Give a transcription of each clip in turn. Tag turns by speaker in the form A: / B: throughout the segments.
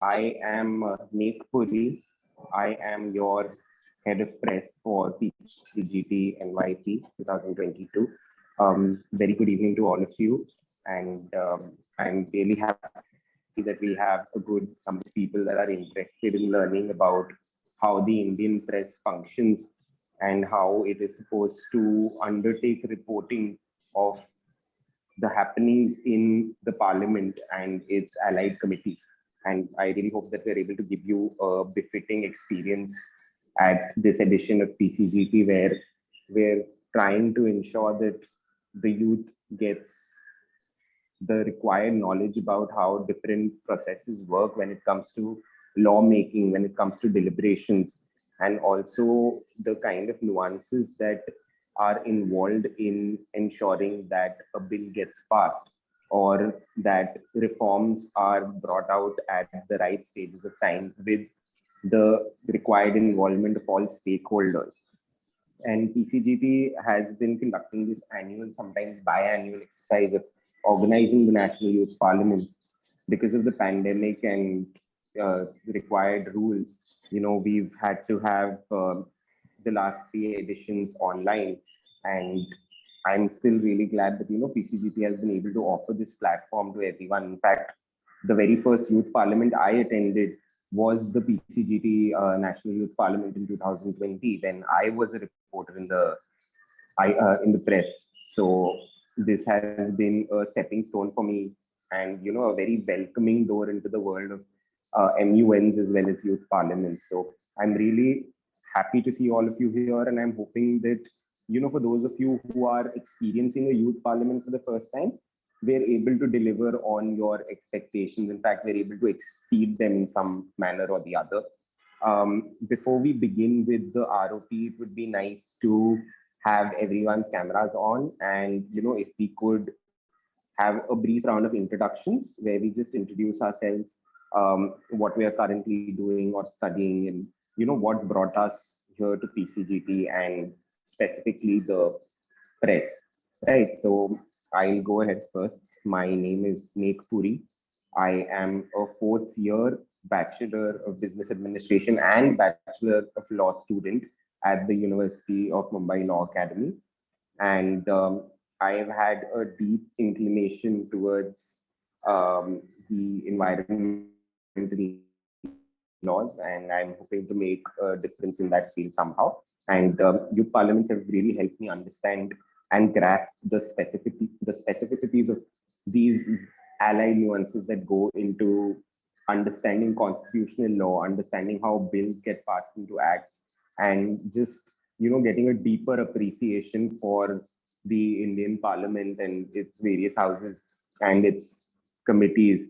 A: I am Puri. I am your head of press for Pcgt Nyp 2022. Very good evening to all of you, and I'm really happy that we have a good number of people that are interested in learning about how the Indian press functions and how it is supposed to undertake reporting of the happenings in the parliament and its allied committees. And I really hope that we're able to give you a befitting experience at this edition of PCGT, where we're trying to ensure that the youth gets the required knowledge about how different processes work when it comes to lawmaking, when it comes to deliberations, and also the kind of nuances that are involved in ensuring that a bill gets passed or that reforms are brought out at the right stages of time with the required involvement of all stakeholders. And PCGT has been conducting this annual, sometimes biannual exercise of organizing the National Youth Parliament because of the pandemic and required rules. We've had to have the last three editions online, and I'm still really glad that PCGT has been able to offer this platform to everyone. In fact, the very first youth parliament I attended was the PCGT National Youth Parliament in 2020, when I was a reporter in the press. So this has been a stepping stone for me, and a very welcoming door into the world of MUNs as well as youth parliaments. So I'm really happy to see all of you here, and I'm hoping that for those of you who are experiencing a youth parliament for the first time, we're able to deliver on your expectations. In fact, we're able to exceed them in some manner or the other. Before we begin with the ROP, it would be nice to have everyone's cameras on, and if we could have a brief round of introductions where we just introduce ourselves, what we are currently doing or studying, and what brought us here to PCGT and specifically the press, right? So I'll go ahead first. My name is Puri. I am a fourth year Bachelor of Business Administration and Bachelor of Law student at the University of Mumbai Law Academy. And I have had a deep inclination towards the environmental laws, and I'm hoping to make a difference in that field somehow. And youth parliaments have really helped me understand and grasp the specificities of these allied nuances that go into understanding constitutional law, understanding how bills get passed into acts, and just getting a deeper appreciation for the Indian Parliament and its various houses and its committees.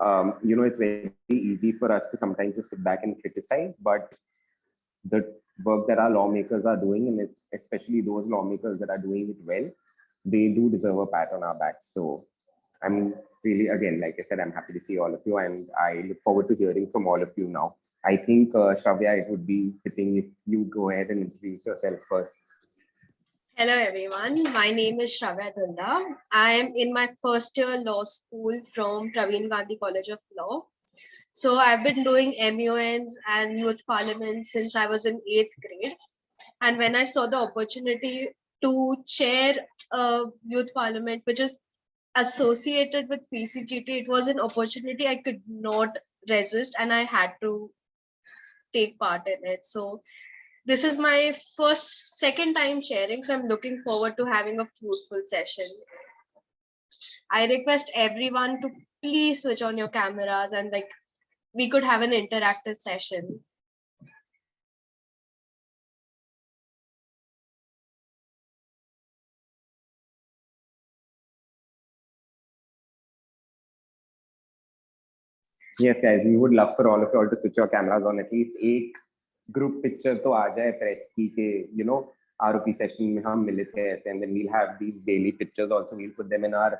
A: It's very easy for us to sometimes just sit back and criticize, but the work that our lawmakers are doing, and especially those lawmakers that are doing it well, they do deserve a pat on our backs. So I'm really, again, like I said, I'm happy to see all of you, and I look forward to hearing from all of you now. I think, Shravya, it would be fitting if you go ahead and introduce yourself first.
B: Hello everyone, my name is Shravya Dhunda. I am in my first year law school from Praveen Gandhi College of Law. So I've been doing MUNs and youth parliament since I was in 8th grade. And when I saw the opportunity to chair a youth parliament, which is associated with PCGT, it was an opportunity I could not resist, and I had to take part in it. So this is my second time chairing, so I'm looking forward to having a fruitful session. I request everyone to please switch on your cameras, and we could have an interactive session.
A: Yes, guys, we would love for all of you all to switch your cameras on. At least एक group picture तो आ जाए press की के ROP session में हम मिले थे ऐसे, and then we'll have these daily pictures also. We'll put them in our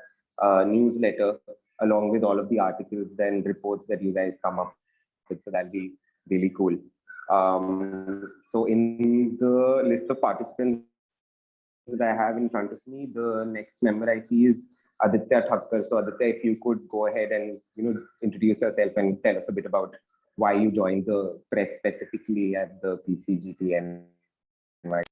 A: newsletter along with all of the articles and reports that you guys come up with. So that'll be really cool. So in the list of participants that I have in front of me, the next member I see is Aditya Thakkar. So Aditya, if you could go ahead and introduce yourself and tell us a bit about why you joined the press specifically at the PCGT and why.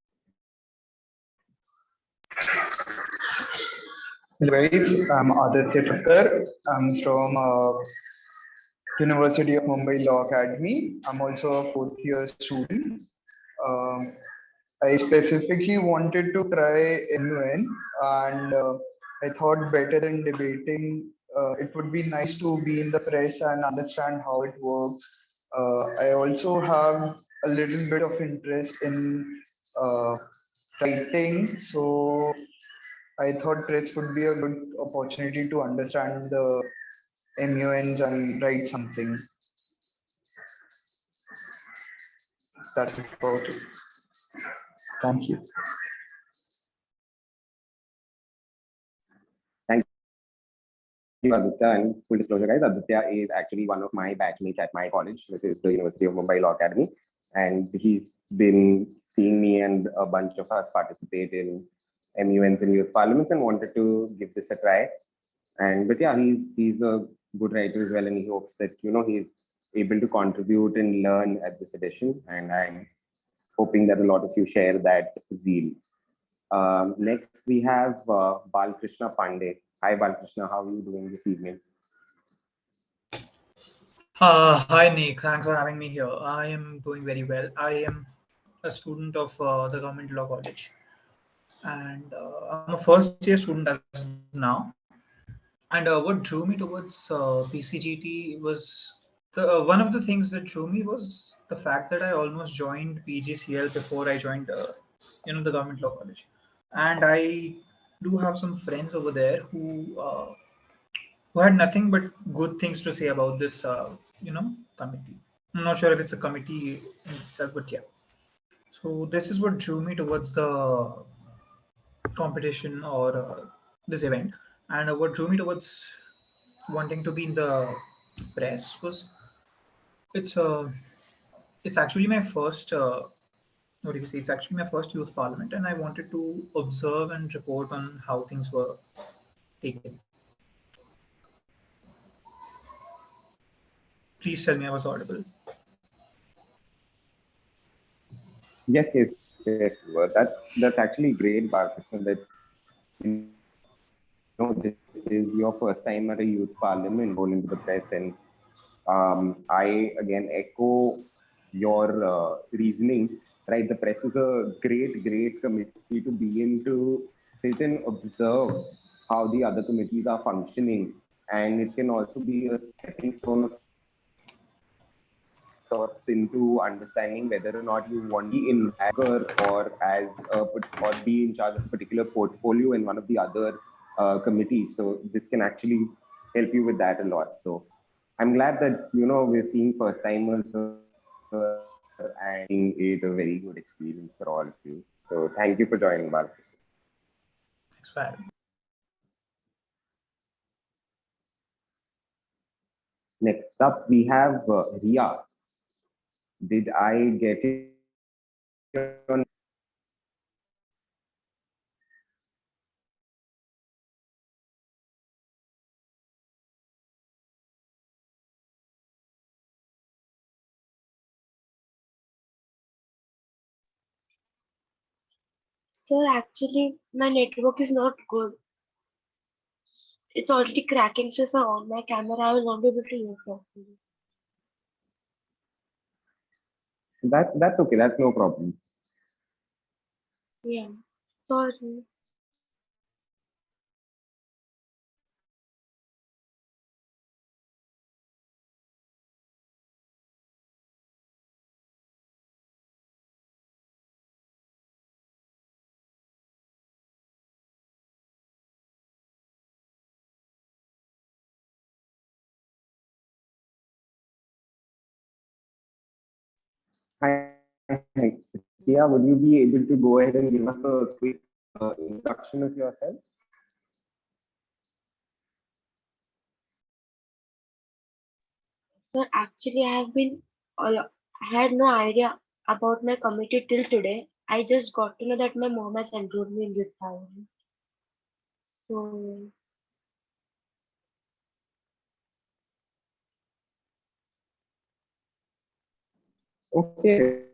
C: Hello, I'm Aditya Thakkar. I'm from University of Mumbai Law Academy. I'm also a fourth year student. Um, I specifically wanted to try MUN, and I thought better than debating, it would be nice to be in the press and understand how it works. I also have a little bit of interest in uh, writing, so I thought press would be a good opportunity to understand the MUNs and write something. That's about it. Thank you.
A: Thank you, Aditya. And full disclosure, guys, Aditya is actually one of my batchmates at my college, which is the University of Mumbai Law Academy. And he's been seeing me and a bunch of us participate in MUNs and youth parliaments and wanted to give this a try. But yeah, he's a good writer as well, and he hopes that he's able to contribute and learn at this edition. And I'm hoping that a lot of you share that zeal. Next, we have Bal Krishna Pandey. Hi, Bal Krishna. How are you doing this evening?
D: Hi, Nick. Thanks for having me here. I am doing very well. I am a student of the Government Law College, and I'm a first year student as of now. And what drew me towards PCGT was one of the things that drew me was the fact that I almost joined PGCL before I joined, the Government Law College, and I do have some friends over there who had nothing but good things to say about this, committee. I'm not sure if it's a committee in itself, but yeah. So this is what drew me towards the competition or this event, and what drew me towards wanting to be in the press was it's actually my first. What do you say? It's actually my first youth parliament, and I wanted to observe and report on how things were taken. Please tell me I was audible.
A: Yes. Well, that's actually great, Balakrishnan, that this is your first time at a youth parliament, going into the press, and I again echo your reasoning. Right, the press is a great committee to begin to sit and observe how the other committees are functioning, and it can also be a stepping stone of sorts into understanding whether or not you want to be in or be in charge of a particular portfolio in one of the other committees. So this can actually help you with that a lot. So I'm glad that we're seeing first timers and it a very good experience for all of you. So thank you for joining, Bal.
D: Thanks for having me.
A: Next up, we have Ria. Did I get it?
E: Sir, actually, my network is not good. It's already cracking, so if I on my camera, I will not be able to hear properly.
A: That's okay. That's no problem.
E: Yeah, sorry.
A: Hi, Ria, would you be able to go ahead and give us a quick introduction of yourself?
E: Sir, actually, I had no idea about my committee till today. I just got to know that my mom has enrolled me in this parliament. So,
A: Okay.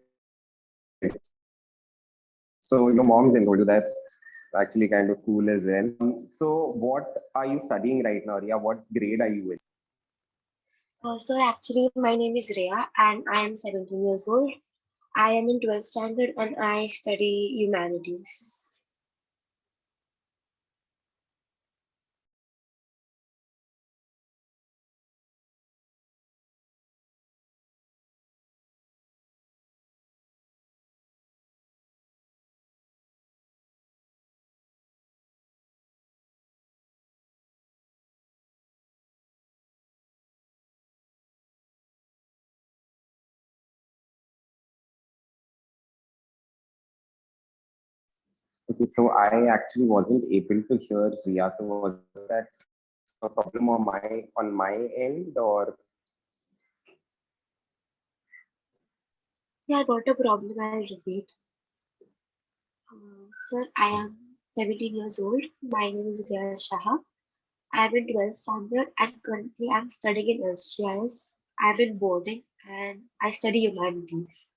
A: So your mom's enrolled you. That's actually kind of cool as well. So what are you studying right now, Ria? What grade are you in?
E: So actually, my name is Rhea and I am 17 years old. I am in 12th standard and I study humanities.
A: Okay, so I actually wasn't able to hear Ria. So was that a problem on my end, or
E: Yeah, not a problem. I'll repeat. Sir, I am 17 years old. My name is Rhea Shah. I'm in 12th standard and currently I'm studying in SGIS. I'm in boarding and I study humanities.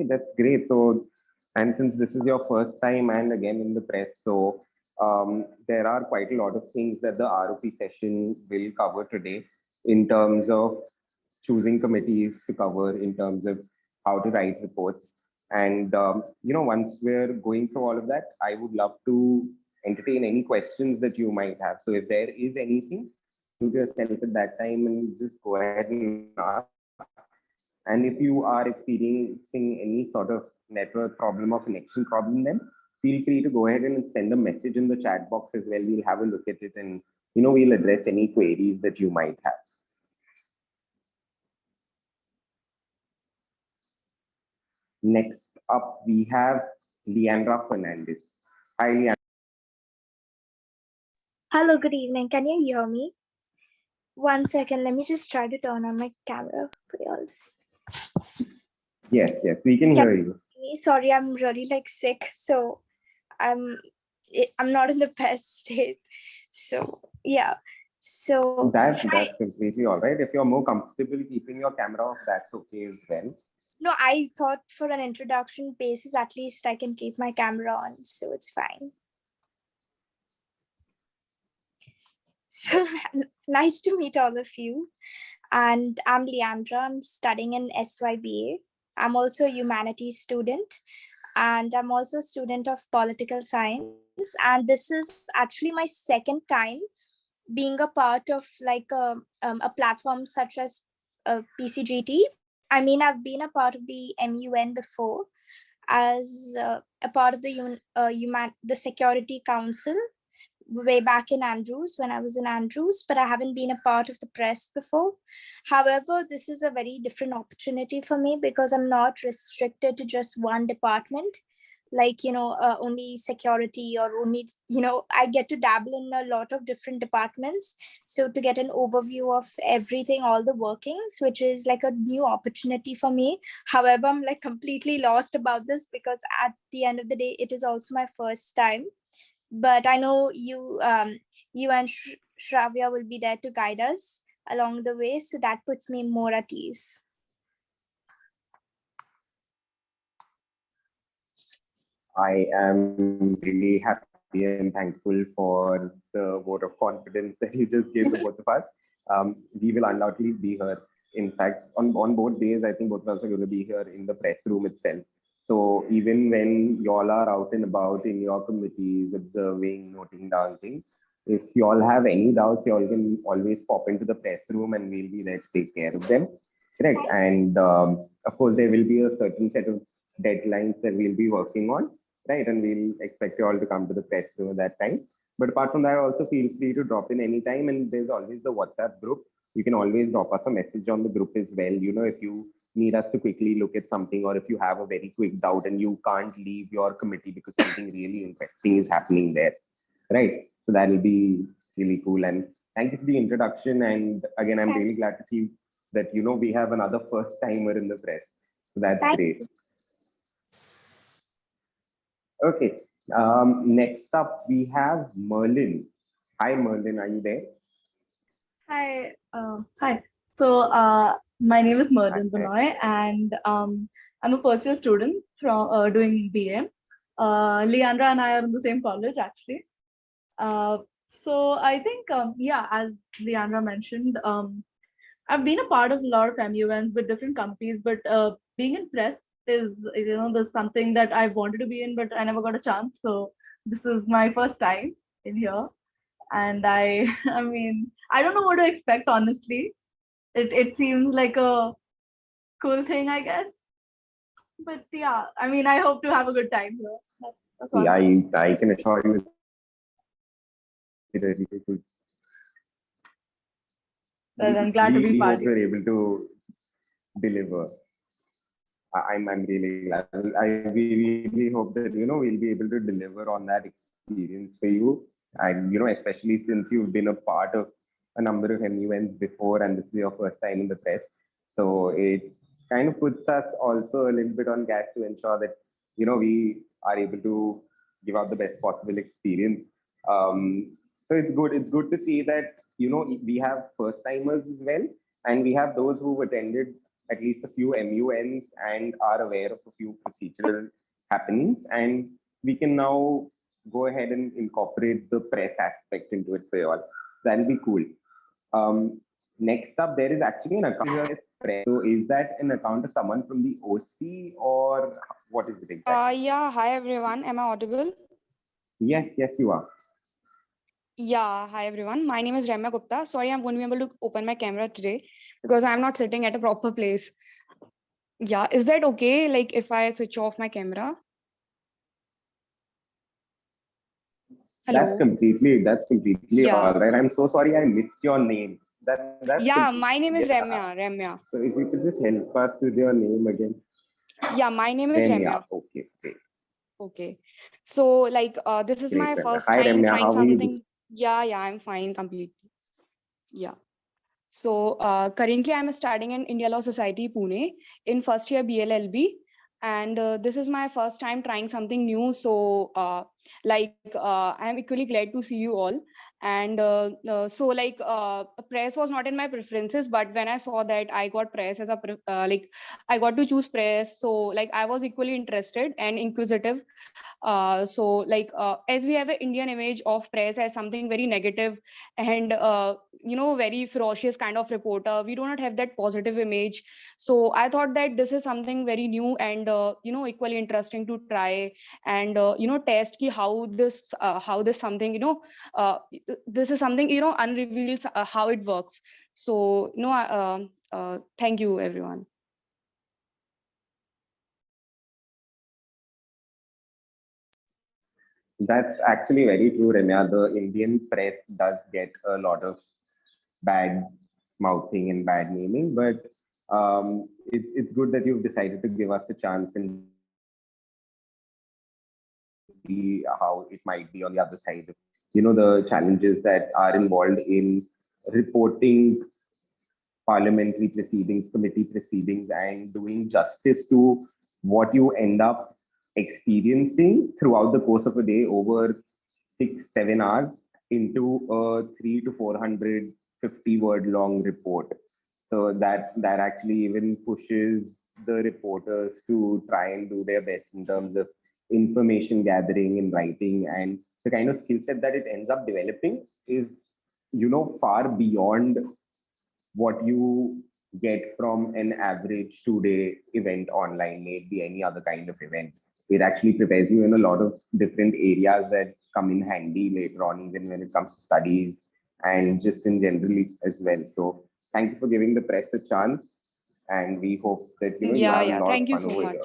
A: okay, that's great. So, and since this is your first time and again in the press, so there are quite a lot of things that the ROP session will cover today in terms of choosing committees to cover, in terms of how to write reports. And, once we're going through all of that, I would love to entertain any questions that you might have. So if there is anything, mute yourself at that time and just go ahead and ask. And if you are experiencing any sort of network problem or connection problem, then feel free to go ahead and send a message in the chat box as well. We'll have a look at it and we'll address any queries that you might have. Next up, we have Leandra Fernandez. Hi, Leandra.
F: Hello, good evening. Can you hear me? 1 second, let me just try to turn on my camera for y'all.
A: Yes, we can hear you.
F: Sorry, I'm really sick, so I'm not in the best state. So yeah. So
A: That's completely all right. If you're more comfortable keeping your camera off, that's okay as well.
F: No, I thought for an introduction basis, at least I can keep my camera on, so it's fine. So nice to meet all of you. And I'm Leandra. I'm studying in SYBA. I'm also a humanities student, and I'm also a student of political science. And this is actually my second time being a part of a platform such as PCGT. I mean, I've been a part of the MUN before as a part of the Security Council way back in Andrews when I was in Andrews, but I haven't been a part of the press before. However, this is a very different opportunity for me because I'm not restricted to just one department, only security or only, I get to dabble in a lot of different departments. So to get an overview of everything, all the workings, which is like a new opportunity for me. However, I'm completely lost about this because at the end of the day, it is also my first time. But I know you and Shravya will be there to guide us along the way. So that puts me more at ease.
A: I am really happy and thankful for the vote of confidence that you just gave the both of us. We will undoubtedly be here. In fact, on both days, I think both of us are going to be here in the press room itself. So even when y'all are out and about in your committees, observing, noting down things, if y'all have any doubts, y'all can always pop into the press room and we'll be there to take care of them. Right. And of course, there will be a certain set of deadlines that we'll be working on, right? And we'll expect you all to come to the press room at that time. But apart from that, also feel free to drop in anytime. And there's always the WhatsApp group. You can always drop us a message on the group as well. If you need us to quickly look at something, or if you have a very quick doubt and you can't leave your committee because something really interesting is happening there, right? So that'll be really cool. And thank you for the introduction. And again, I'm really glad to see that, we have another first timer in the press. So that's great. Okay, Next up, we have Merlin. Hi, Merlin, are you there?
G: Hi. Hi. So my name is Merlin
A: Hi.
G: Benoy, and I'm a first year student from doing BA. Leandra and I are in the same college, actually. Uh, so I think, yeah, as Leandra mentioned, I've been a part of a lot of MUNs with different companies, but being in press is, there's something that I wanted to be in, but I never got a chance. So this is my first time in here, and I mean, I don't know what to expect, honestly. It seems like a cool thing, I guess. But yeah, I mean, I hope to have a good time here. That's all.
A: I can assure you that
G: Well, I'm glad to be
A: we
G: part
A: hope
G: of it.
A: we're able to deliver. I'm really glad. We really hope that we'll be able to deliver on that experience for you, and especially since you've been a part of a number of MUNs before, and this is your first time in the press, so it kind of puts us also a little bit on gas to ensure that we are able to give out the best possible experience. So it's good. It's good to see that we have first timers as well, and we have those who've attended at least a few MUNs and are aware of a few procedural happenings. And we can now go ahead and incorporate the press aspect into it for you all. That'll be cool. Next up, there is actually an account here as press. So is that an account of someone from the OC or what is it exactly?
H: Yeah, hi everyone. Am I audible?
A: Yes, you are.
H: Yeah, hi everyone. My name is Ramya Gupta. Sorry, I'm going to be able to open my camera today because I'm not sitting at a proper place. Yeah, is that okay? Like if I switch off my camera?
A: That's
H: Hello.
A: completely
H: Yeah.
A: all right. I'm so sorry I missed your name. That's
H: Yeah, my name is
A: yeah.
H: Ramya.
A: So if you could just help us with your name again.
H: Yeah, my name is
A: Ramya.
H: Ramya.
A: Okay, great.
H: Okay. So like this is
A: Great,
H: my
A: Ramya.
H: first
A: Hi,
H: time
A: Ramya.
H: trying
A: How are you?
H: something. Yeah, I'm fine completely. Yeah. So currently I'm studying in India Law Society, Pune in first year BLLB. And this is my first time trying something new. So I'm equally glad to see you all. And press was not in my preferences, but when I saw that I got press as a, I got to choose press. So like I was equally interested and inquisitive. As we have an Indian image of press as something very negative and very ferocious kind of reporter, we do not have that positive image. So I thought that this is something very new and equally interesting to try and test ki how this something uh, this is something unrevealed how it works. So thank you everyone.
A: That's actually very true, Ramya. The Indian press does get a lot of bad mouthing and bad naming, but it's good that you've decided to give us a chance and see how it might be on the other side of the challenges that are involved in reporting parliamentary proceedings, committee proceedings, and doing justice to what you end up experiencing throughout the course of a day over 6-7 hours into a 300 to 450 word long report. So that actually even pushes the reporters to try and do their best in terms of information gathering and writing, and the kind of skill set that it ends up developing is far beyond what you get from an average 2-day event online, maybe any other kind of event. It actually prepares you in a lot of different areas that come in handy later on, even when it comes to studies and just in generally as well. So thank you for giving the press a chance. And we hope that you have a
H: Yeah,
A: lot of
H: thank you
A: fun
H: so
A: over
H: much.
A: here.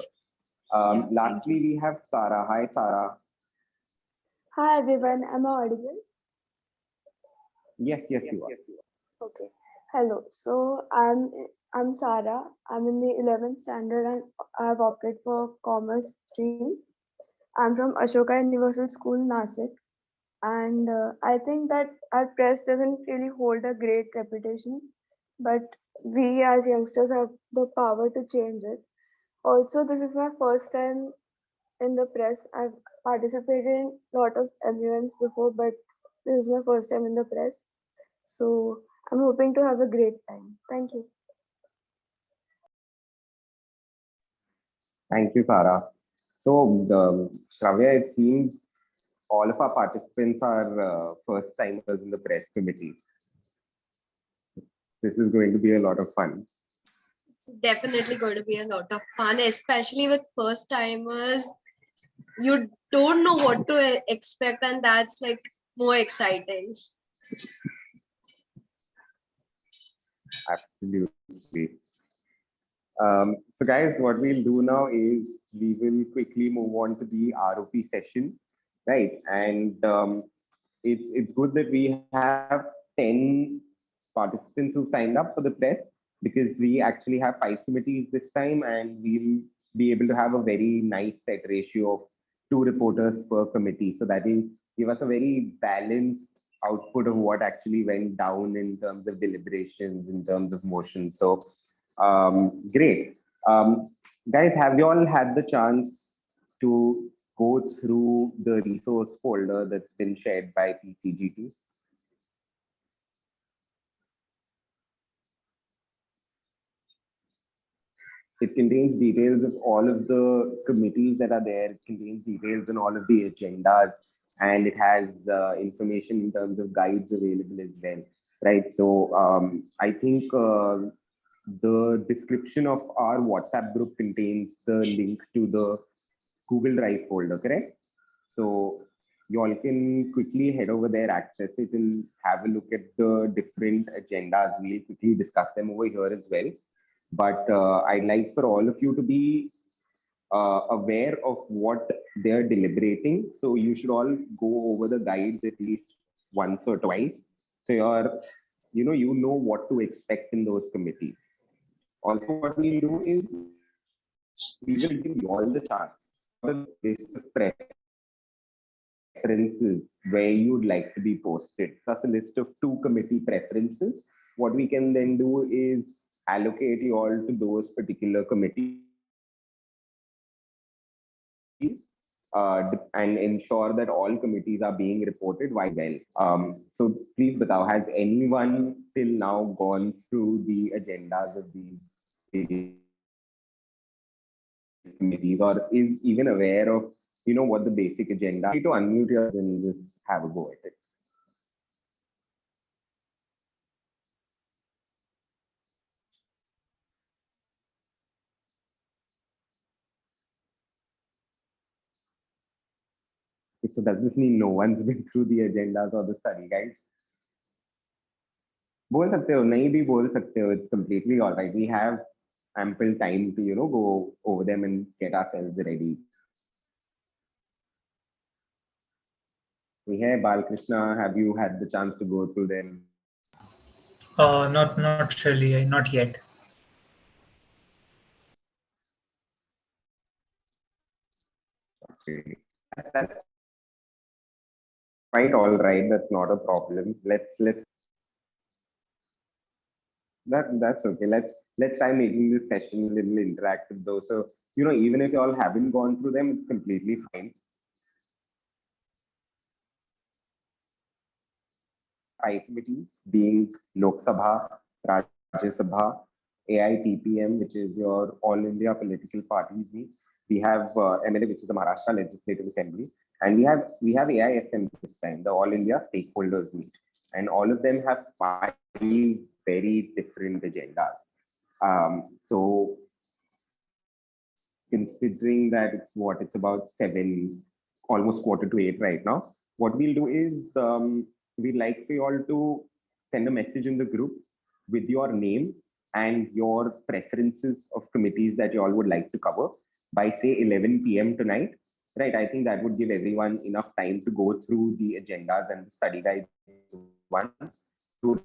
H: Yeah, thank
A: Lastly,
H: you.
A: we have Sarah. Hi, Sarah.
I: Hi everyone, am I audible?
A: Yes, you are.
I: Okay. Hello. So I'm Sarah. I'm in the 11th standard and I've opted for commerce stream. I'm from Ashoka Universal School, Nasik. And I think that our press doesn't really hold a great reputation, but we as youngsters have the power to change it. Also, this is my first time in the press. I've participated in a lot of MUNs before, but this is my first time in the press. So I'm hoping to have a great time. Thank you.
A: Thank you, Sarah. So, Shravya, it seems all of our participants are first timers in the press committee. This is going to be a lot of fun.
B: It's definitely going to be a lot of fun, especially with first timers. You don't know what to expect, and that's like more exciting.
A: Absolutely. So guys, what we'll do now is we will quickly move on to the ROP session, right? And it's good that we have 10 participants who signed up for the press, because we actually have 5 committees this time, and we'll be able to have a very nice set ratio of 2 reporters per committee. So that will give us a very balanced output of what actually went down in terms of deliberations, in terms of motion. So great. Guys, have you all had the chance to go through the resource folder that's been shared by PCGT? It contains details of all of the committees that are there. It contains details on all of the agendas, and it has information in terms of guides available as well, right? So I think the description of our WhatsApp group contains the link to the Google Drive folder, correct? So you all can quickly head over there, access it, and have a look at the different agendas. We'll quickly discuss them over here as well. But I'd like for all of you to be aware of what they're deliberating. So you should all go over the guides at least once or twice. So you know what to expect in those committees. Also, what we'll do is we will give you all the charts for the list of preferences where you'd like to be posted, plus a list of 2 committee preferences. What we can then do is allocate you all to those particular committees and ensure that all committees are being reported well. So please, Batao, has anyone till now gone through the agendas of these committees, or is even aware of what the basic agenda? You need to unmute yours and just have a go at it. So does this mean no one's been through the agendas or the study guides? बोल सकते हो, नहीं भी बोल सकते हो. It's completely all right. We have ample time to go over them and get ourselves ready. Hey, Bal Krishna, have you had the chance to go through them?
D: Not really, not yet.
A: Okay. That's quite all right. That's not a problem. That's okay. Let's try making this session a little interactive though. So even if you all haven't gone through them, it's completely fine. 5 committees being Lok Sabha, Rajya Sabha, AITPM, which is your All India Political Parties meet. We have MLA, which is the Maharashtra Legislative Assembly, and we have AISM this time, the All India Stakeholders Meet, and all of them have 5 very different agendas. So considering that it's about 7, almost 7:45 right now, what we'll do is we'd like for you all to send a message in the group with your name and your preferences of committees that you all would like to cover by say 11 p.m. tonight, right? I think that would give everyone enough time to go through the agendas and the study guides once, to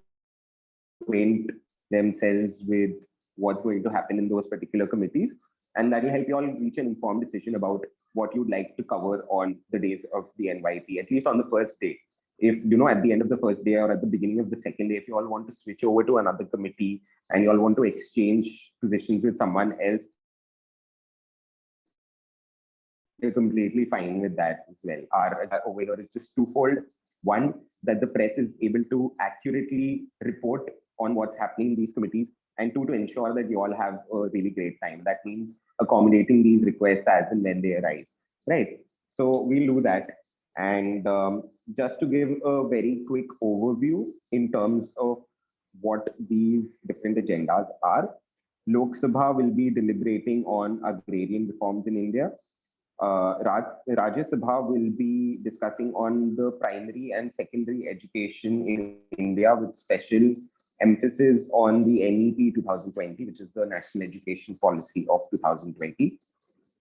A: acquaint themselves with what's going to happen in those particular committees, and that will help you all reach an informed decision about what you'd like to cover on the days of the NYP, at least on the first day. If at the end of the first day or at the beginning of the second day, if you all want to switch over to another committee and you all want to exchange positions with someone else, we're completely fine with that as well. Our over here is just twofold. One, that the press is able to accurately report on what's happening in these committees, and two, to ensure that you all have a really great time. That means accommodating these requests as and when they arise, right? So we'll do that. And just to give a very quick overview in terms of what these different agendas are, Lok Sabha will be deliberating on agrarian reforms in India. Rajya Sabha will be discussing on the primary and secondary education in India with special emphasis on the NEP 2020, which is the National Education Policy of 2020.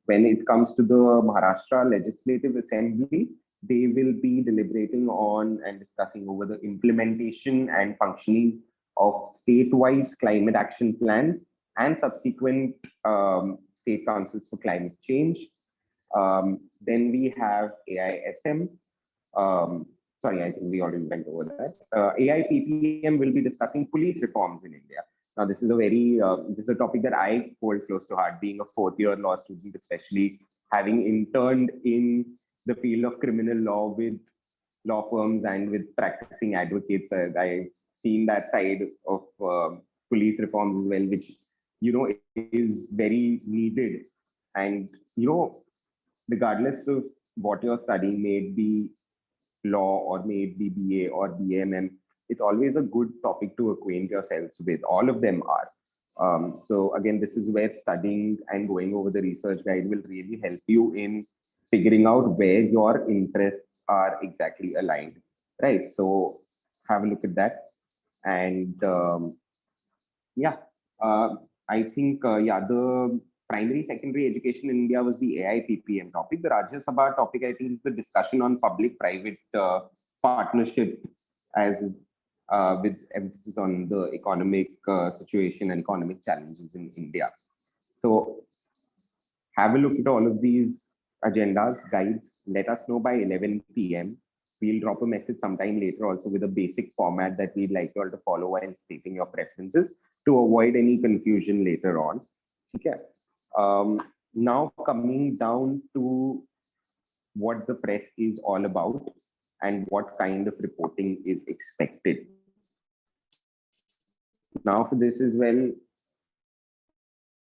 A: When it comes to the Maharashtra Legislative Assembly, they will be deliberating on and discussing over the implementation and functioning of state-wise climate action plans and subsequent state councils for climate change. Then we have AISM. Sorry, I think we already went over that. AIPPM will be discussing police reforms in India. Now, this is a topic that I hold close to heart, being a fourth-year law student, especially having interned in the field of criminal law with law firms and with practicing advocates. I've seen that side of police reforms as well, which, is very needed. And, regardless of what you're studying, may it be law or may it be BA or BMM, it's always a good topic to acquaint yourselves with. All of them are. So again, this is where studying and going over the research guide will really help you in figuring out where your interests are exactly aligned, right? So have a look at that. And I think, the primary secondary education in India was the AIPPM topic. The Rajya Sabha topic, I think, is the discussion on public-private partnership as with emphasis on the economic situation and economic challenges in India. So have a look at all of these agendas, guides. Let us know by 11 p.m. We'll drop a message sometime later also with a basic format that we'd like you all to follow while stating your preferences to avoid any confusion later on. Okay. Now coming down to what the press is all about and what kind of reporting is expected. Now for this as well,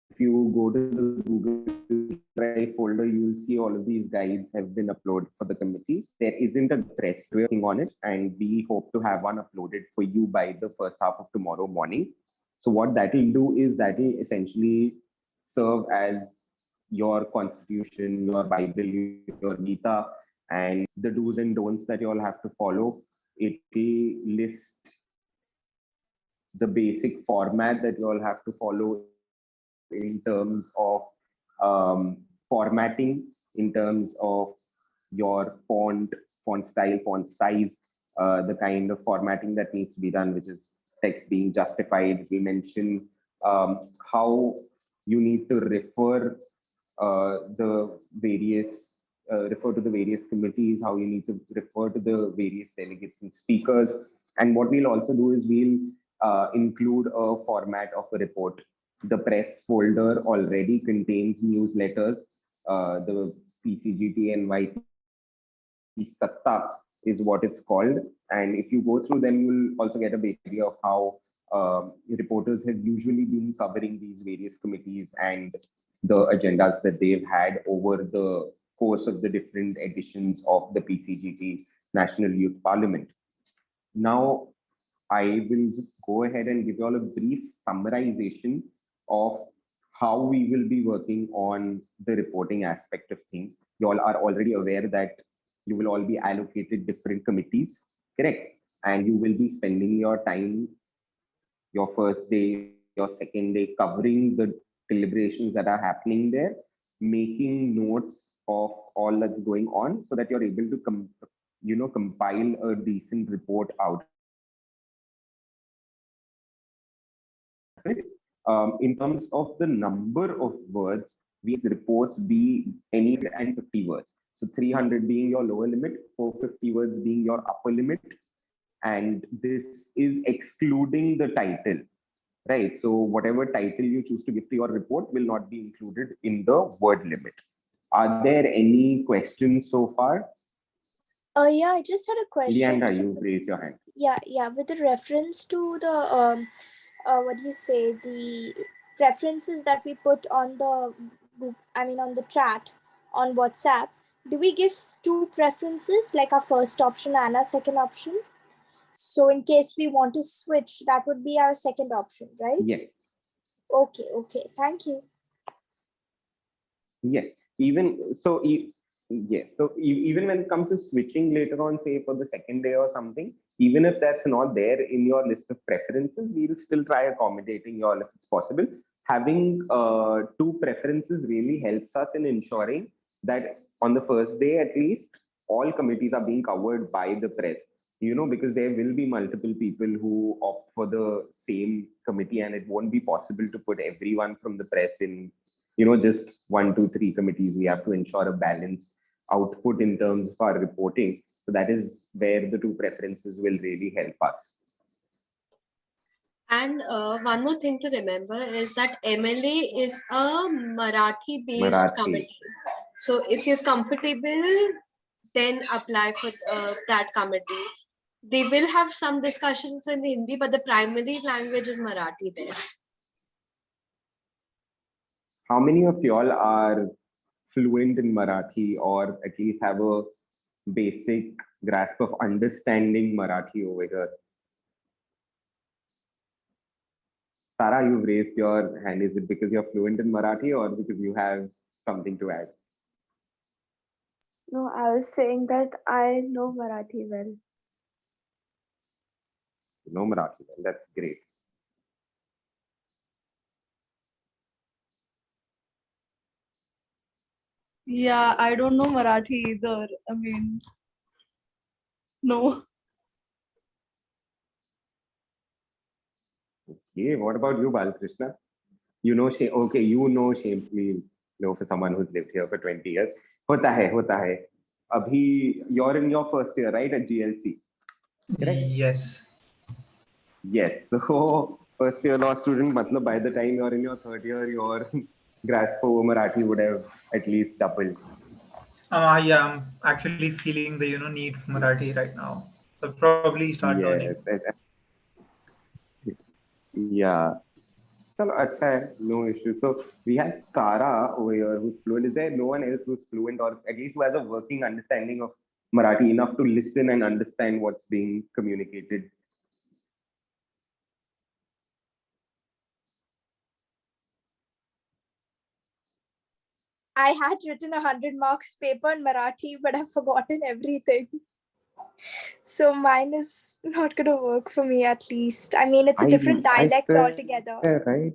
A: if you go to the Google Drive folder, you'll see all of these guides have been uploaded for the committees. There isn't a press working on it, and we hope to have one uploaded for you by the first half of tomorrow morning. So what that will do is that will essentially serve as your constitution, your Bible, your Gita, and the do's and don'ts that you all have to follow. It will list the basic format that you all have to follow in terms of formatting, in terms of your font style, font size, the kind of formatting that needs to be done, which is text being justified. We mention how you need to refer the various refer to the various committees, how you need to refer to the various delegates and speakers. And what we'll also do is we'll include a format of a report. The press folder already contains newsletters. The PCGT Nyp Satta is what it's called. And if you go through them, you'll also get a basic idea of how reporters have usually been covering these various committees and the agendas that they've had over the course of the different editions of the PCGT National Youth Parliament. Now, I will just go ahead and give you all a brief summarization of how we will be working on the reporting aspect of things. You all are already aware that you will all be allocated different committees, correct? And you will be spending your time, your first day, your second day, covering the deliberations that are happening there, making notes of all that's going on so that you're able to compile a decent report out. In terms of the number of words, these reports be any and 50 words. So 300 being your lower limit, 450 words being your upper limit. And this is excluding the title, right? So whatever title you choose to give to your report will not be included in the word limit. Are there any questions so far?
F: Yeah, I just had a question.
A: Leandra,
F: So,
A: you've raised your hand.
F: yeah, with the reference to the what do you say, the preferences that we put on the on the chat on WhatsApp, do we give two preferences, like our first option and our second option? So in case we want to switch, that would be our second option, right?
A: Yes.
F: Okay, thank you.
A: Yes. Even so, yes. So even when it comes to switching later on, say for the second day or something, even if that's not there in your list of preferences, we'll still try accommodating you all if it's possible. Having two preferences really helps us in ensuring that on the first day at least, all committees are being covered by the press. Because there will be multiple people who opt for the same committee, and it won't be possible to put everyone from the press in just 1, 2, 3 committees. We have to ensure a balanced output in terms of our reporting. So that is where the two preferences will really help us.
B: And one more thing to remember is that MLA is a Marathi-based committee. So if you're comfortable, then apply for that committee. They will have some discussions in Hindi, but the primary language is Marathi there.
A: How many of y'all are fluent in Marathi, or at least have a basic grasp of understanding Marathi over here? Sarah, you've raised your hand. Is it because you're fluent in Marathi or because you have something to add?
I: No, I was saying that I know Marathi well.
A: You know Marathi well. That's great.
G: Yeah, I don't know Marathi either. No.
A: Okay, what about you, Bal Krishna? You know, okay, shamefully, for someone who's lived here for 20 years. Hota hai. Abhi, you're in your first year, right, at GLC? Correct?
D: Yes.
A: Yes. So, first year law student, matlab, by the time you're in your third year, your grasp for Marathi would have at least doubled.
D: Yeah, I'm actually feeling the need for Marathi right now. So probably start learning.
A: Yes. Yeah. So, no issue. So we have Sara over here who's fluent. Is there no one else who's fluent, or at least who has a working understanding of Marathi enough to listen and understand what's being communicated?
F: I had written 100 marks paper in Marathi, but I've forgotten everything. So mine is not going to work for me, at least. It's a different dialect altogether.
A: Right.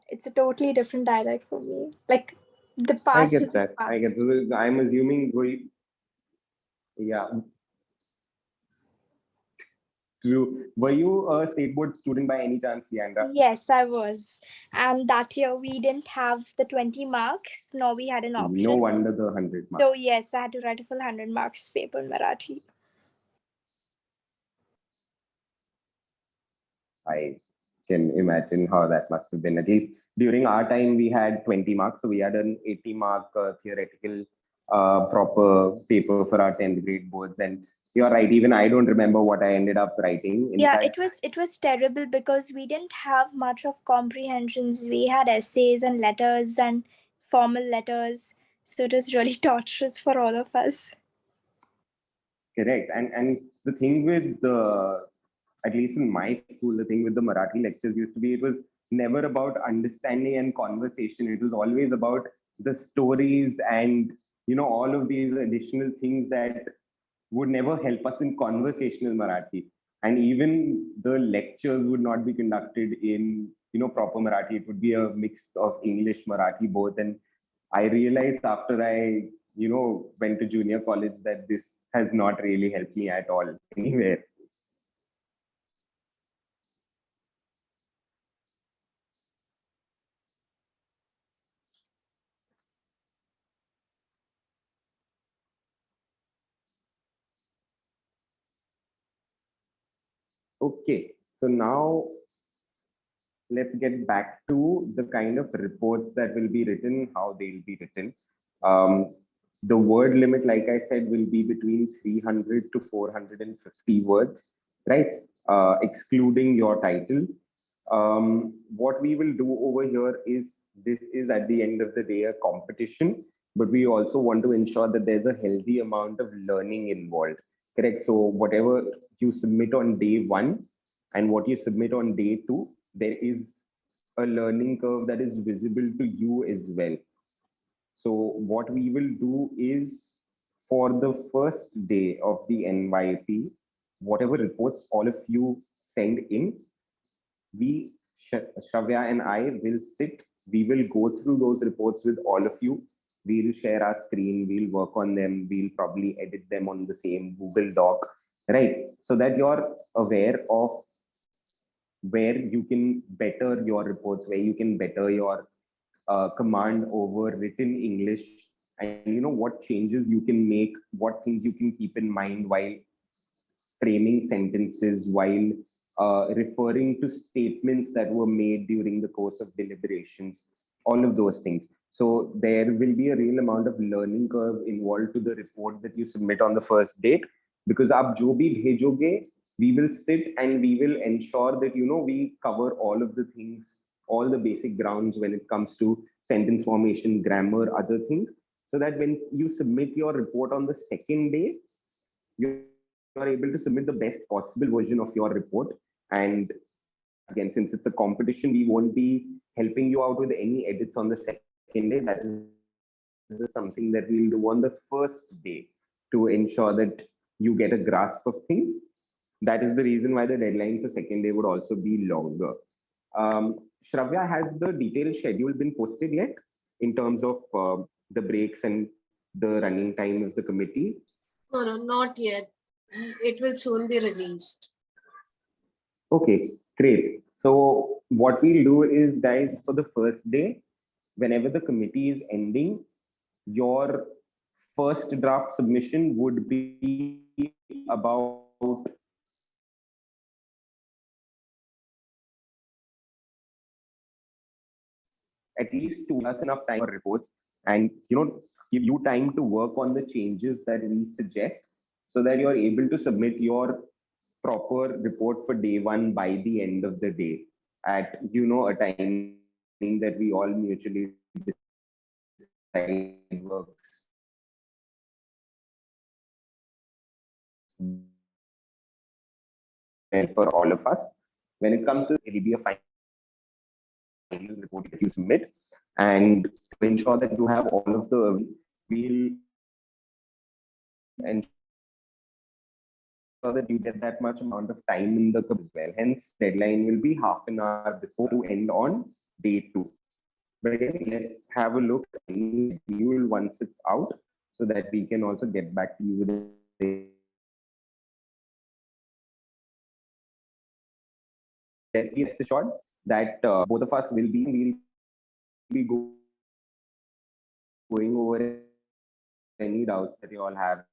F: It's a totally different dialect for me. Like the past.
A: I get that. I get that. I'm assuming yeah. Were you a state board student by any chance, Leandra?
F: Yes, I was. And that year we didn't have the 20 marks, nor we had an option.
A: No wonder the 100 marks.
F: So yes, I had to write a full 100 marks paper in Marathi.
A: I can imagine how that must have been. At least during our time, we had 20 marks. So we had an 80-mark theoretical proper paper for our 10th grade boards. And you're right, even I don't remember what I ended up writing. In fact,
F: it was terrible because we didn't have much of comprehensions. We had essays and letters and formal letters. So it was really torturous for all of us.
A: Correct. And the thing with at least in my school, the thing with the Marathi lectures used to be, it was never about understanding and conversation. It was always about the stories and, all of these additional things that would never help us in conversational Marathi. And even the lectures would not be conducted in, proper Marathi. It would be a mix of English, Marathi, both. And I realized after I, went to junior college that this has not really helped me at all anywhere. Okay, so now let's get back to the kind of reports that will be written, how they'll be written. Um, the word limit, like I said, will be between 300 to 450 words, right? Excluding your title. What we will do over here is, this is at the end of the day a competition, but we also want to ensure that there's a healthy amount of learning involved, correct? So whatever you submit on day one and what you submit on day two, there is a learning curve that is visible to you as well. So what we will do is, for the first day of the NYP, whatever reports all of you send in, we, Shravya and I will sit, we will go through those reports with all of you. We'll share our screen, we'll work on them, we'll probably edit them on the same Google Doc, right? So that you're aware of where you can better your reports, where you can better your command over written English, and what changes you can make, what things you can keep in mind while framing sentences, while referring to statements that were made during the course of deliberations, all of those things. So there will be a real amount of learning curve involved to the report that you submit on the first date, because aap jo bhi bhejoge, we will sit and we will ensure that we cover all of the things, all the basic grounds when it comes to sentence formation, grammar, other things, so that when you submit your report on the second day, you're able to submit the best possible version of your report. And again, since it's a competition, we won't be helping you out with any edits on the second day. That is something that we'll do on the first day to ensure that you get a grasp of things. That is the reason why the deadline for second day would also be longer. Shravya, has the detailed schedule been posted yet in terms of the breaks and the running time of the committees?
B: No, not yet. It will soon be released.
A: Okay, great. So what we'll do is, guys, for the first day, whenever the committee is ending, your first draft submission would be about at least 2 hours, enough time for reports, and give you time to work on the changes that we suggest, so that you're able to submit your proper report for day one by the end of the day at a timing that we all mutually decide works well for all of us. When it comes to, it'll be a final report that you submit, and to ensure that you have all of the, we'll ensure that you get that much amount of time in the as well. Hence, deadline will be half an hour before to end on day two. But again, let's have a look at the schedule once it's out, so that we can also get back to you with a rest assured that both of us will be going over any doubts that you all have.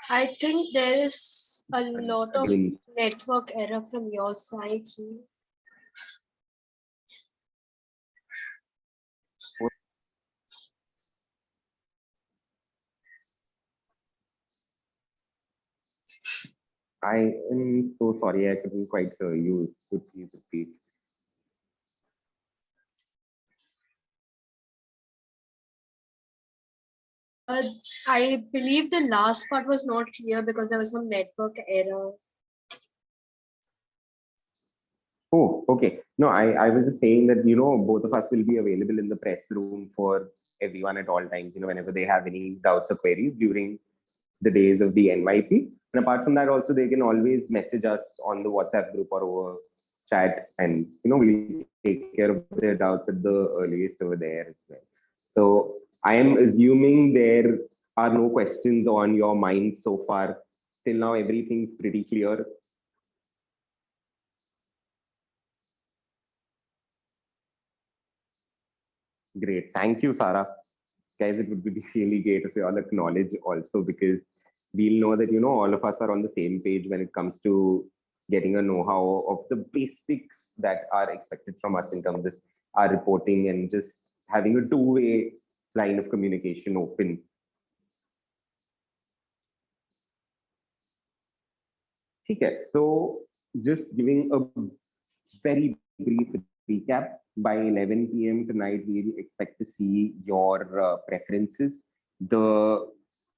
B: I think there is a lot of network error from your side.
A: I am so sorry, I couldn't quite hear you. Could you please repeat?
B: I believe the last part was not clear because there was some network error.
A: Oh, okay. No, I was just saying that, both of us will be available in the press room for everyone at all times, whenever they have any doubts or queries during the days of the NYP. And apart from that, also, they can always message us on the WhatsApp group or over chat, and, we'll take care of their doubts at the earliest over there as well. So I am assuming there are no questions on your mind so far. Till now, everything's pretty clear. Great. Thank you, Sarah. Guys, it would be really great if you all acknowledge also, because we'll know that, all of us are on the same page when it comes to getting a know-how of the basics that are expected from us in terms of our reporting and just having a two-way line of communication open. Okay, so just giving a very brief recap. By 11 p.m. tonight, we expect to see your preferences. The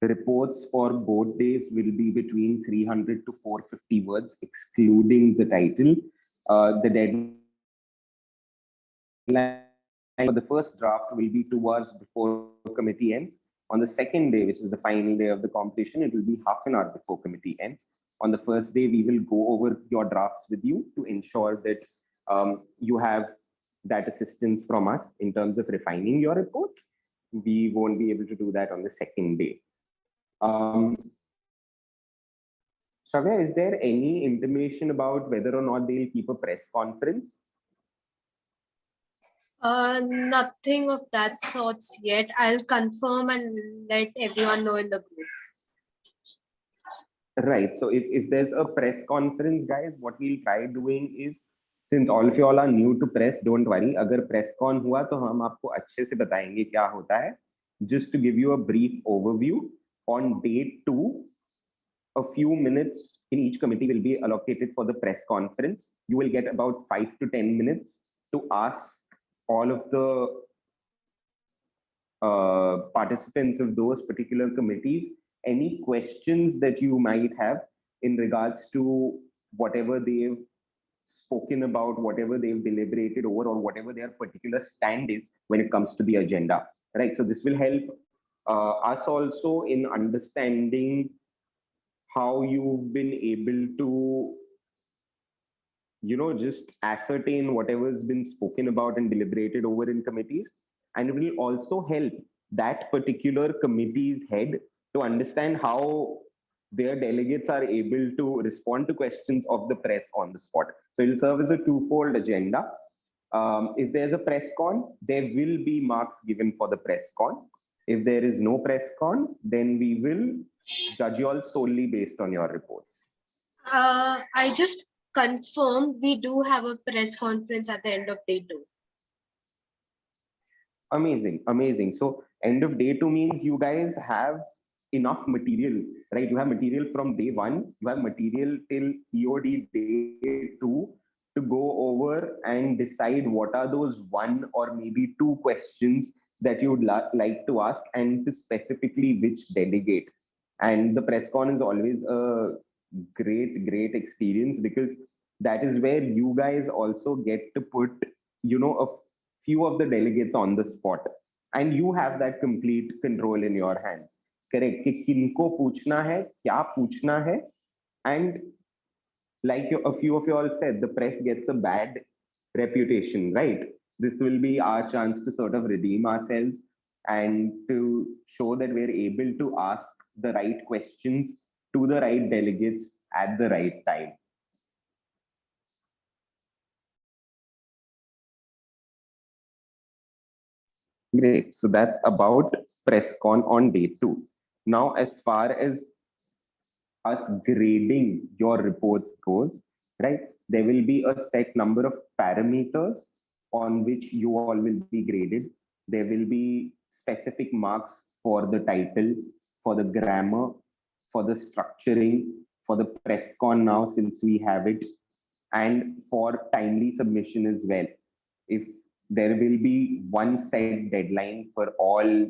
A: reports for both days will be between 300 to 450 words, excluding the title. The deadline for the first draft will be 2 hours before committee ends. On the second day, which is the final day of the competition, it will be half an hour before committee ends. On the first day, we will go over your drafts with you to ensure that you have that assistance from us in terms of refining your reports. We won't be able to do that on the second day. Shravya, is there any intimation about whether or not they'll keep a press conference?
B: Nothing of that sorts yet. I'll confirm and let everyone know in the group.
A: Right. So if there's a press conference, guys, what we'll try doing is, since all of you all are new to press, don't worry. अगर press con हुआ तो हम आपको अच्छे से बताएंगे क्या होता है. Just to give you a brief overview, on day 2, a few minutes in each committee will be allocated for the press conference. You will get about 5 to 10 minutes to ask all of the participants of those particular committees any questions that you might have in regards to whatever they've spoken about, whatever they've deliberated over, or whatever their particular stand is when it comes to the agenda, right? So this will help us also in understanding how you've been able to, just ascertain whatever's been spoken about and deliberated over in committees. And it will also help that particular committee's head to understand how their delegates are able to respond to questions of the press on the spot. So it'll serve as a twofold agenda. If there's a press con, there will be marks given for the press con. If there is no press con, then we will judge you all solely based on your reports.
B: I just confirmed we do have a press conference at the end of day 2.
A: Amazing, amazing. So end of day 2 means you guys have enough material, right? You have material from day 1, you have material till EOD day 2 to go over and decide what are those 1 or maybe 2 questions that you would like to ask, and to specifically which delegate. And the press con is always a great experience, because that is where you guys also get to put, a few of the delegates on the spot, and you have that complete control in your hands. Correct? कि किनको पूछना है, क्या पूछना है, and like a few of you all said, the press gets a bad reputation, right? This will be our chance to sort of redeem ourselves and to show that we're able to ask the right questions to the right delegates at the right time. Great. So that's about PressCon on day 2. Now, as far as us grading your reports goes, right, there will be a set number of parameters on which you all will be graded. There will be specific marks for the title, for the grammar, for the structuring, for the PressCon now since we have it, and for timely submission as well. If there will be one set deadline for all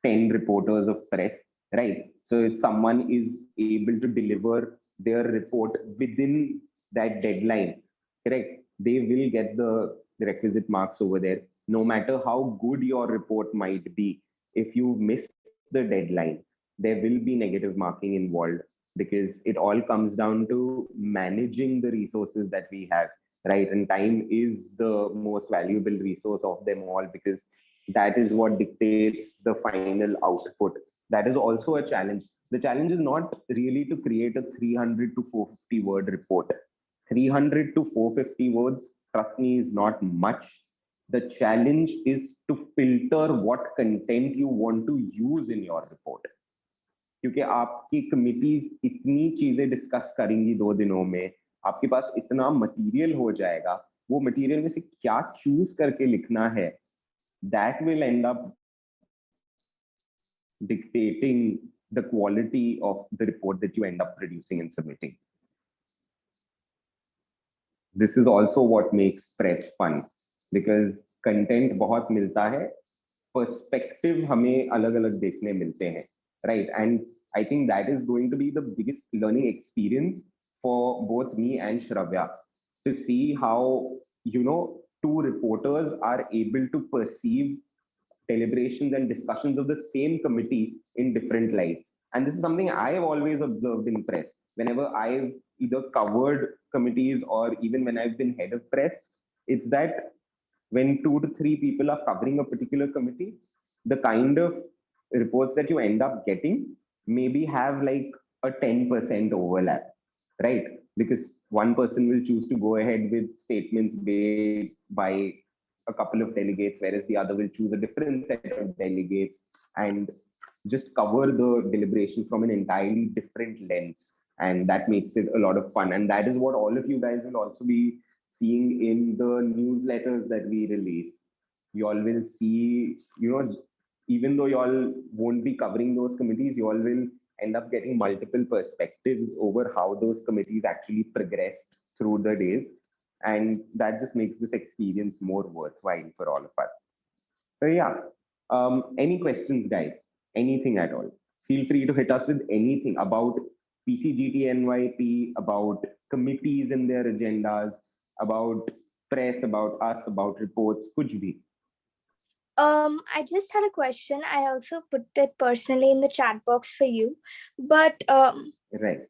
A: 10 reporters of press, right? So if someone is able to deliver their report within that deadline, correct, they will get the requisite marks over there. No matter how good your report might be, if you miss the deadline, there will be negative marking involved, because it all comes down to managing the resources that we have, right? And time is the most valuable resource of them all, because that is what dictates the final output. That is also a challenge. The challenge is not really to create a 300 to 450 word report. 300 to 450 words, trust me, is not much. The challenge is to filter what content you want to use in your report. क्योंकि आपकी committees इतनी चीजें discuss करेंगी 2 दिनों में, आपके पास इतना material हो जाएगा, वो मटेरियल में से क्या चूज करके लिखना है, that will end up dictating the quality of the report that you end up producing and submitting. This is also what makes press fun, because content बहुत मिलता है, perspective हमें अलग-अलग देखने मिलते हैं, right? And I think that is going to be the biggest learning experience for both me and Shravya, to see how, you know, two reporters are able to perceive deliberations and discussions of the same committee in different lights. And this is something I have always observed in press. Whenever I've either covered committees or even when I've been head of press, it's that when 2 to 3 people are covering a particular committee, the kind of reports that you end up getting maybe have like a 10% overlap, right? Because one person will choose to go ahead with statements made by a couple of delegates, whereas the other will choose a different set of delegates and just cover the deliberation from an entirely different lens. And that makes it a lot of fun. And that is what all of you guys will also be seeing in the newsletters that we release. You all will see, you know, even though you all won't be covering those committees, you all will end up getting multiple perspectives over how those committees actually progressed through the days. And that just makes this experience more worthwhile for all of us. So yeah, any questions, guys? Anything at all? Feel free to hit us with anything about PCGT NYP, about committees and their agendas, about press, about us, about reports, kuch bhi.
F: I just had a question. I also put it personally in the chat box for you, but
A: Right.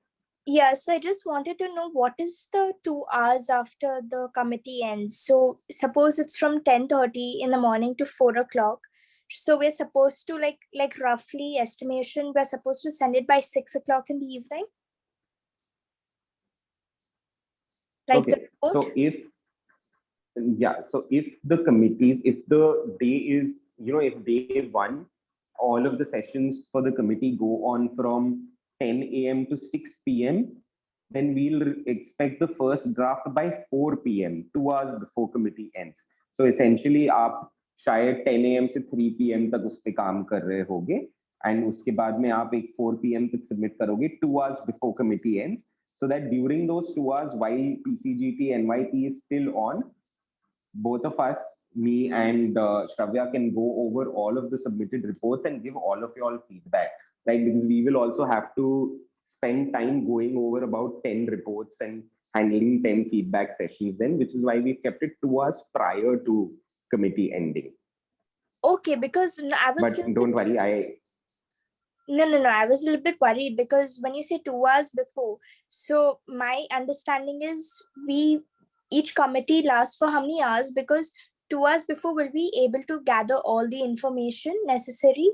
F: yeah, so I just wanted to know what is the 2 hours after the committee ends. So suppose it's from 10:30 in the morning to 4 o'clock. So we're supposed to like roughly estimation, we're supposed to send it by 6 o'clock in the evening. Like
A: Okay.
F: the report?
A: So if the committees, if the day is, you know, if day 1, all of the sessions for the committee go on from 10 a.m. to 6 p.m., then we'll expect the first draft by 4 p.m., 2 hours before committee ends. So essentially, आप शायद 10 a.m. से 3 p.m. तक उस पे काम कर रहे होगे, and उसके बाद में आप एक 4 p.m. तक submit करोगे 2 hours before committee ends, so that during those 2 hours, while PCGT NYP is still on, both of us, me and Shravya, can go over all of the submitted reports and give all of y'all feedback, right? Because we will also have to spend time going over about 10 reports and handling 10 feedback sessions then, which is why we kept it 2 hours prior to committee ending.
F: Okay, because I was...
A: But don't worry,
F: No, I was a little bit worried because when you say 2 hours before, so my understanding is each committee lasts for how many hours? Because 2 hours before, will we be able to gather all the information necessary?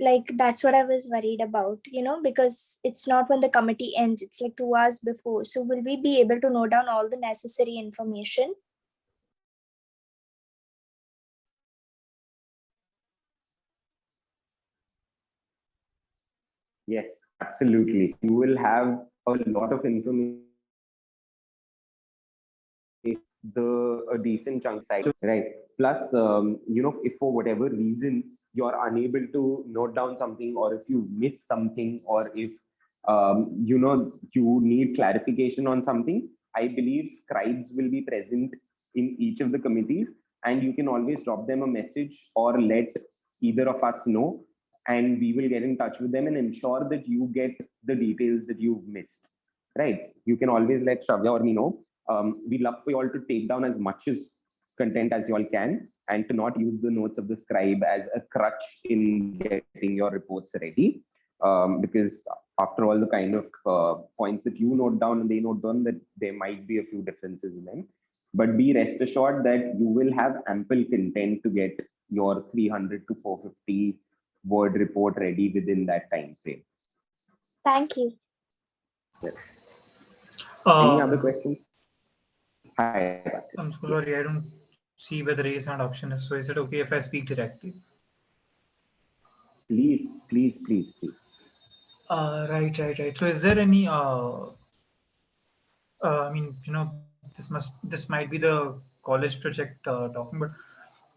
F: Like, that's what I was worried about, you know, because it's not when the committee ends, it's like 2 hours before. So will we be able to note down all the necessary information?
A: yes, absolutely. You will have a lot of information, a decent chunk size, right? Plus, you know, if for whatever reason you're unable to note down something, or if you miss something, or if you know, you need clarification on something, I believe scribes will be present in each of the committees, and you can always drop them a message or let either of us know, and we will get in touch with them and ensure that you get the details that you've missed, right? You can always let Shravya or me know. We love for you all to take down as much as content as you all can, and to not use the notes of the scribe as a crutch in getting your reports ready. Because after all, the kind of points that you note down and they note down, that there might be a few differences in them. But be rest assured that you will have ample content to get your 300 to 450 word report ready within that time frame.
F: Thank you.
A: Yes. Any other questions? Hi.
D: I'm so sorry, I don't see where the raise hand option is. So is it okay if I speak directly?
A: Please.
D: Right. So is there any I mean, this might be the college project talking, but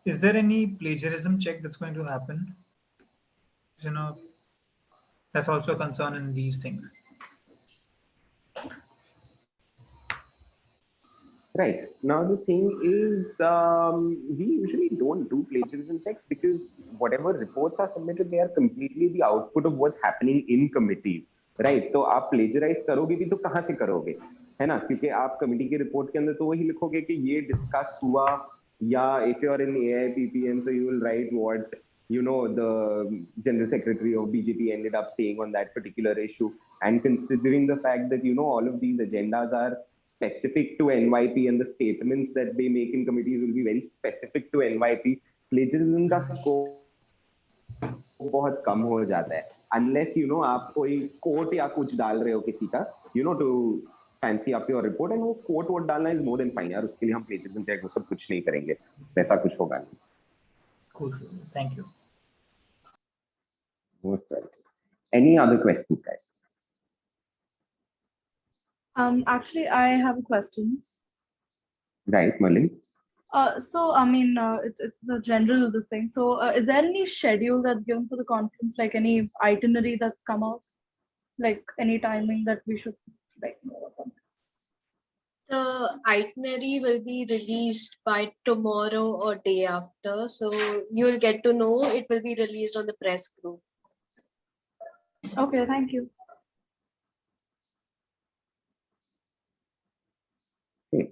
D: is there any plagiarism check that's going to happen? You know, that's also a concern in these things.
A: Right. Now, the thing is, we usually don't do plagiarism checks because whatever reports are submitted, they are completely the output of what's happening in committees. Right. तो आप plagiarize करोगे भी तो कहाँ से करोगे, है ना? क्योंकि आप कमिटी की रिपोर्ट के अंदर तो वही लिखोगे कि ये डिस्कस हुआ, या if you're in AIPPM, so you will write what the general secretary of BJP ended up saying on that particular issue. And considering the fact that all of these agendas are specific to NYP and the statements that they make in committees will be very specific to NYP, plagiarism का scope बहुत कम हो जाता है, unless आप कोई quote या कुछ डाल रहे हो किसी का to fancy up your report, and वो quote वोट डालना is more than fine यार, उसके लिए हम plagiarism check वो सब कुछ नहीं करेंगे, वैसा कुछ होगा नहीं.
D: Cool. Thank you.
A: Most welcome. Any other questions, guys?
G: Actually, I have a question.
A: Right, Malin.
G: So I mean, it's the general this thing. So is there any schedule that's given for the conference, like any itinerary that's come out, like any timing that we should know or something?
B: The itinerary will be released by tomorrow or day after, so you'll get to know. It will be released on the press group.
G: Okay, thank you.
A: Okay.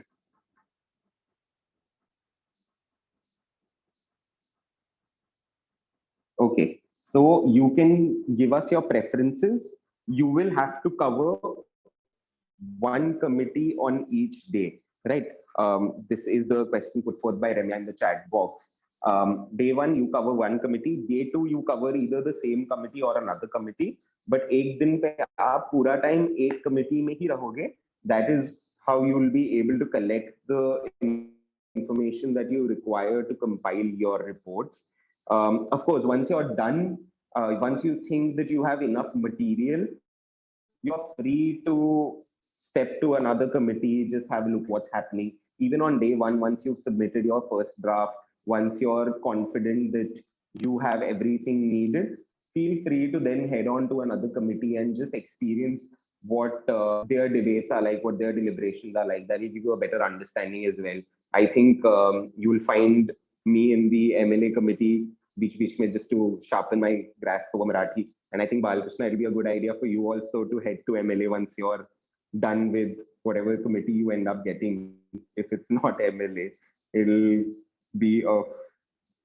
A: Okay, so you can give us your preferences. You will have to cover one committee on each day, right? This is the question put forth by Remya in the chat box. Day one, you cover one committee. Day two, you cover either the same committee or another committee. But एक दिन पे आप पूरा time एक committee में ही रहोगे. That is how you will be able to collect the information that you require to compile your reports. Of course, once you're done, once you think that you have enough material, you're free to step to another committee, just have a look what's happening. Even on day one, once you've submitted your first draft, once you're confident that you have everything needed, feel free to then head on to another committee and just experience what their debates are like, what their deliberations are like. That will give you a better understanding as well. I think you will find me in the MLA committee beach mein just to sharpen my grasp over Marathi. And I think Bal Krishna, it'll be a good idea for you also to head to MLA once you're done with whatever committee you end up getting. If it's not MLA, it'll be of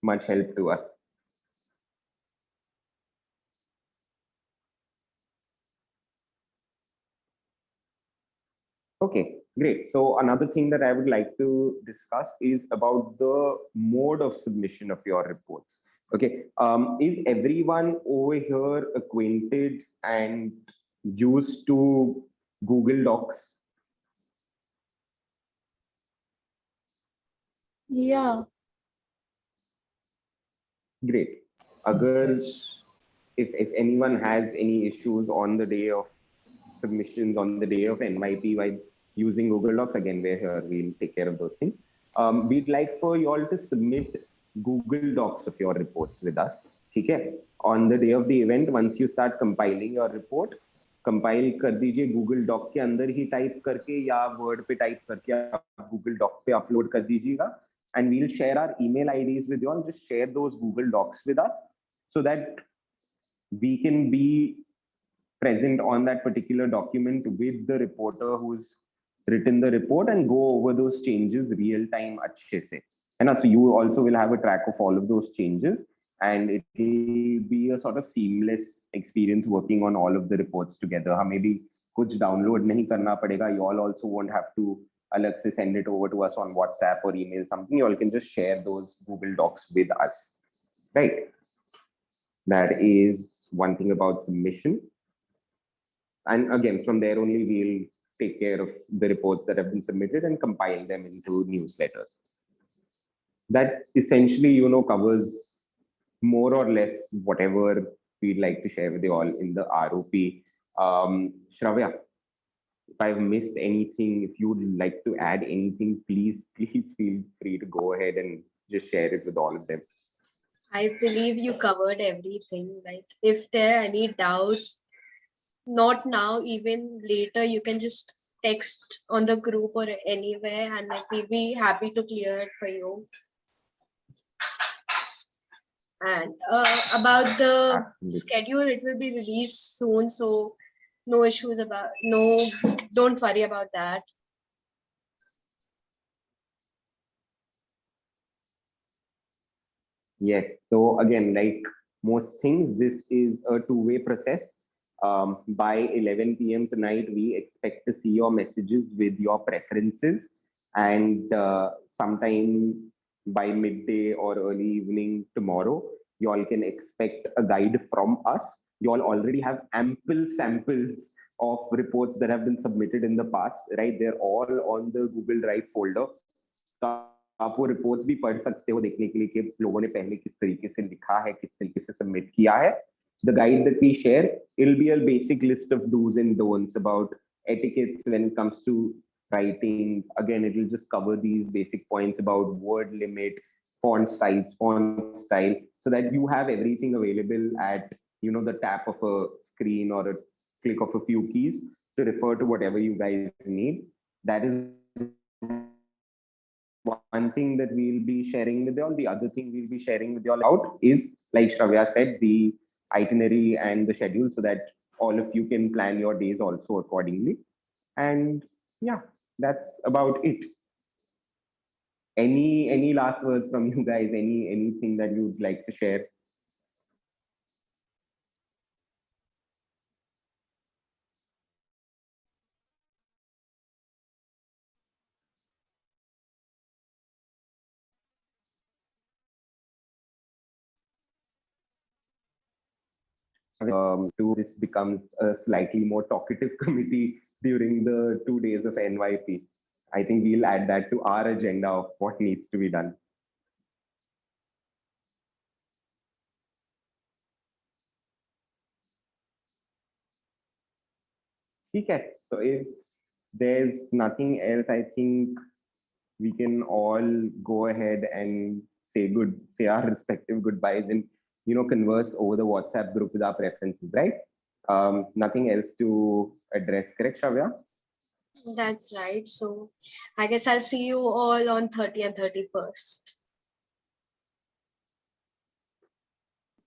A: much help to us. Okay, great. So another thing that I would like to discuss is about the mode of submission of your reports. Okay, is everyone over here acquainted and used to Google Docs?
G: Yeah.
A: Great. Agar, if anyone has any issues on the day of submissions, on the day of NYP while using Google Docs, again, we're here, we'll take care of those things. We'd like for you all to submit Google Docs of your reports with us. Okay? On the day of the event, once you start compiling your report, compile कर दीजिए Google Doc के अंदर ही type करके या Word पे type करके आप Google Doc पे अपलोड कर दीजिएगा, and we'll share our email IDs with you all. Just share those Google Docs with us so that we can be present on that particular document with the reporter who's written the report and go over those changes real time अच्छे से, है ना? So you also will have a track of all of those changes, and it will be a sort of seamless experience working on all of the reports together. हमें भी कुछ download नहीं करना पड़ेगा. You all also won't have to अलग से send it over to us on WhatsApp or email something. You all can just share those Google Docs with us, right? That is one thing about submission. And again, from there only we'll take care of the reports that have been submitted and compile them into newsletters. That essentially, covers more or less whatever we'd like to share with you all in the ROP. Shravya, if I've missed anything, if you would like to add anything, please feel free to go ahead and just share it with all of them.
B: I believe you covered everything. Like if there are any doubts, not now, even later, you can just text on the group or anywhere, and like we'll be happy to clear it for you. And about the
A: Absolutely.
B: schedule, it will be released soon, so no issues about don't worry about that.
A: Yes. So again, like most things, this is a two-way process. By 11 p.m. tonight, we expect to see your messages with your preferences, and sometime by midday or early evening tomorrow, you all can expect a guide from us. You all already have ample samples of reports that have been submitted in the past, right? They're all on the Google Drive folder. तो आप वो reports भी पढ़ सकते हो देखने के लिए कि लोगों ने पहले किस तरीके से लिखा है, किस तरीके से सबमिट किया है. The guide that we share, it'll be a basic list of do's and don'ts about etiquettes when it comes to writing. Again, it'll just cover these basic points about word limit, font size, font style, so that you have everything available at the tap of a screen or a click of a few keys to refer to whatever you guys need. That is one thing that we'll be sharing with you all. The other thing we'll be sharing with you all out is, like Shravya said, the itinerary and the schedule, so that all of you can plan your days also accordingly. And yeah, that's about it. Any last words from you guys? Anything that you'd like to share? This becomes a slightly more talkative committee during the 2 days of NYP. I think we'll add that to our agenda of what needs to be done. Okay, so if there's nothing else, I think we can all go ahead and say our respective goodbyes and converse over the WhatsApp group with our preferences, right? Nothing else to address, correct, Shravya?
B: That's right. So I guess I'll see you all on 30 and 31st.